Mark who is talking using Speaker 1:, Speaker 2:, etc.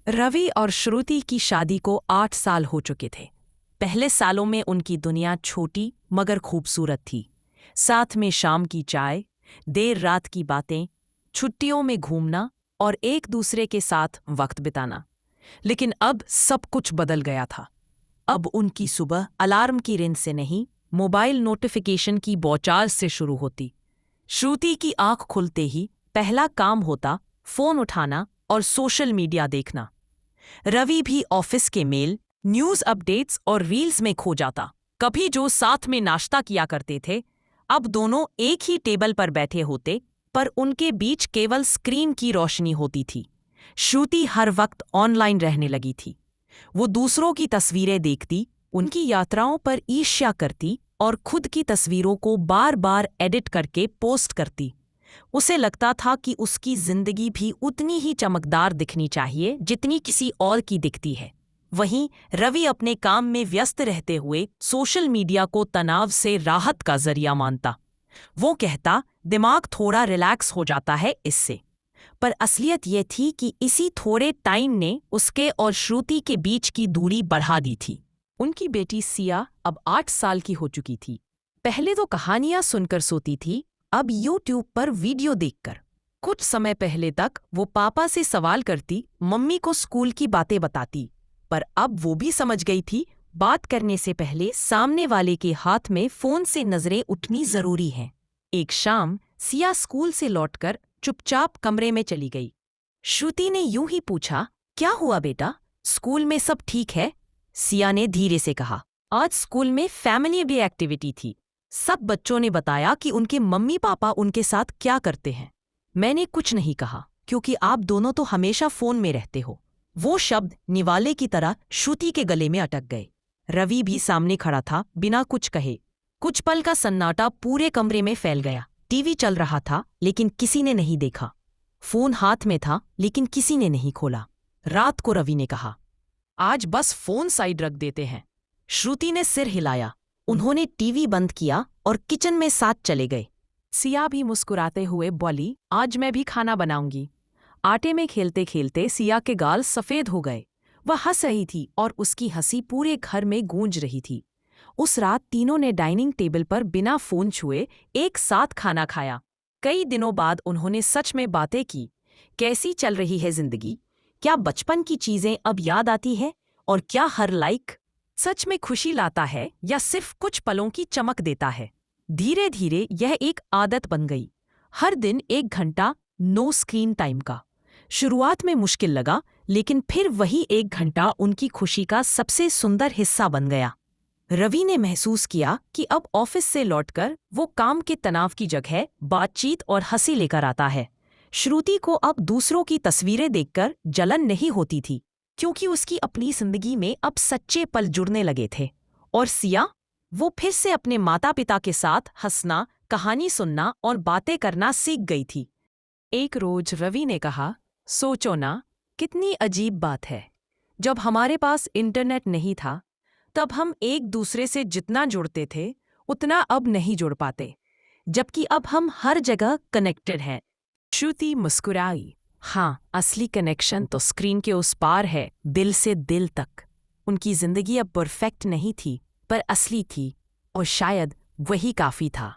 Speaker 1: रवि और श्रुति की शादी को 8 साल हो चुके थे। पहले सालों में उनकी दुनिया छोटी मगर खूबसूरत थी। साथ में शाम की चाय, देर रात की बातें, छुट्टियों में घूमना और एक दूसरे के साथ वक्त बिताना। लेकिन अब सब कुछ बदल गया था। अब उनकी सुबह अलार्म की रिंग से नहीं, मोबाइल नोटिफिकेशन की बौछार से शुरू होती। श्रुति की आंख खुलते ही पहला काम होता फोन उठाना और सोशल मीडिया देखना। रवि भी ऑफिस के मेल, न्यूज अपडेट्स और रील्स में खो जाता। कभी जो साथ में नाश्ता किया करते थे, अब दोनों एक ही टेबल पर बैठे होते, पर उनके बीच केवल स्क्रीन की रोशनी होती थी। श्रुति हर वक्त ऑनलाइन रहने लगी थी। वो दूसरों की तस्वीरें देखती, उनकी यात्राओं पर ईर्ष्या करती और खुद की तस्वीरों को बार बार एडिट करके पोस्ट करती। उसे लगता था कि उसकी जिंदगी भी उतनी ही चमकदार दिखनी चाहिए जितनी किसी और की दिखती है। वहीं रवि अपने काम में व्यस्त रहते हुए सोशल मीडिया को तनाव से राहत का जरिया मानता। वो कहता, दिमाग थोड़ा रिलैक्स हो जाता है इससे। पर असलियत यह थी कि इसी थोड़े टाइम ने उसके और श्रुति के बीच की दूरी बढ़ा दी थी। उनकी बेटी सिया अब 8 साल की हो चुकी थी। पहले तो कहानियां सुनकर सोती थी, अब यूट्यूब पर वीडियो देखकर। कुछ समय पहले तक वो पापा से सवाल करती, मम्मी को स्कूल की बातें बताती, पर अब वो भी समझ गई थी, बात करने से पहले सामने वाले के हाथ में फोन से नजरें उठनी जरूरी हैं। एक शाम सिया स्कूल से लौटकर चुपचाप कमरे में चली गई। श्रुति ने यूं ही पूछा, क्या हुआ बेटा, स्कूल में सब ठीक है? सिया ने धीरे से कहा, आज स्कूल में फैमिली डे एक्टिविटी थी। सब बच्चों ने बताया कि उनके मम्मी पापा उनके साथ क्या करते हैं। मैंने कुछ नहीं कहा क्योंकि आप दोनों तो हमेशा फोन में रहते हो। वो शब्द निवाले की तरह श्रुति के गले में अटक गए। रवि भी सामने खड़ा था, बिना कुछ कहे। कुछ पल का सन्नाटा पूरे कमरे में फैल गया। टीवी चल रहा था लेकिन किसी ने नहीं देखा। फोन हाथ में था लेकिन किसी ने नहीं खोला। रात को रवि ने कहा, आज बस फोन साइड रख देते हैं। श्रुति ने सिर हिलाया। उन्होंने टीवी बंद किया और किचन में साथ चले गए। सिया भी मुस्कुराते हुए बोली, आज मैं भी खाना बनाऊंगी। आटे में खेलते खेलते सिया के गाल सफेद हो गए। वह हंस रही थी और उसकी हंसी पूरे घर में गूंज रही थी। उस रात तीनों ने डाइनिंग टेबल पर बिना फोन छुए एक साथ खाना खाया। कई दिनों बाद उन्होंने सच में बातें की। कैसी चल रही है जिंदगी? क्या बचपन की चीजें अब याद आती है? और क्या हर लाइक सच में खुशी लाता है या सिर्फ कुछ पलों की चमक देता है? धीरे धीरे यह एक आदत बन गई। हर दिन 1 घंटा नो स्क्रीन टाइम का। शुरुआत में मुश्किल लगा, लेकिन फिर वही 1 घंटा उनकी खुशी का सबसे सुंदर हिस्सा बन गया। रवि ने महसूस किया कि अब ऑफिस से लौटकर वो काम के तनाव की जगह बातचीत और हंसी लेकर आता है। श्रुति को अब दूसरों की तस्वीरें देखकर जलन नहीं होती थी, क्योंकि उसकी अपनी जिंदगी में अब सच्चे पल जुड़ने लगे थे। और सिया, वो फिर से अपने माता पिता के साथ हंसना, कहानी सुनना और बातें करना सीख गई थी। एक रोज रवि ने कहा, सोचो ना, कितनी अजीब बात है। जब हमारे पास इंटरनेट नहीं था, तब हम एक दूसरे से जितना जुड़ते थे उतना अब नहीं जुड़ पाते, जबकि अब हम हर जगह कनेक्टेड हैं। श्रुति मुस्कुराई। हाँ, असली कनेक्शन तो स्क्रीन के उस पार है, दिल से दिल तक। उनकी जिंदगी अब परफेक्ट नहीं थी, पर असली थी, और शायद वही काफी था।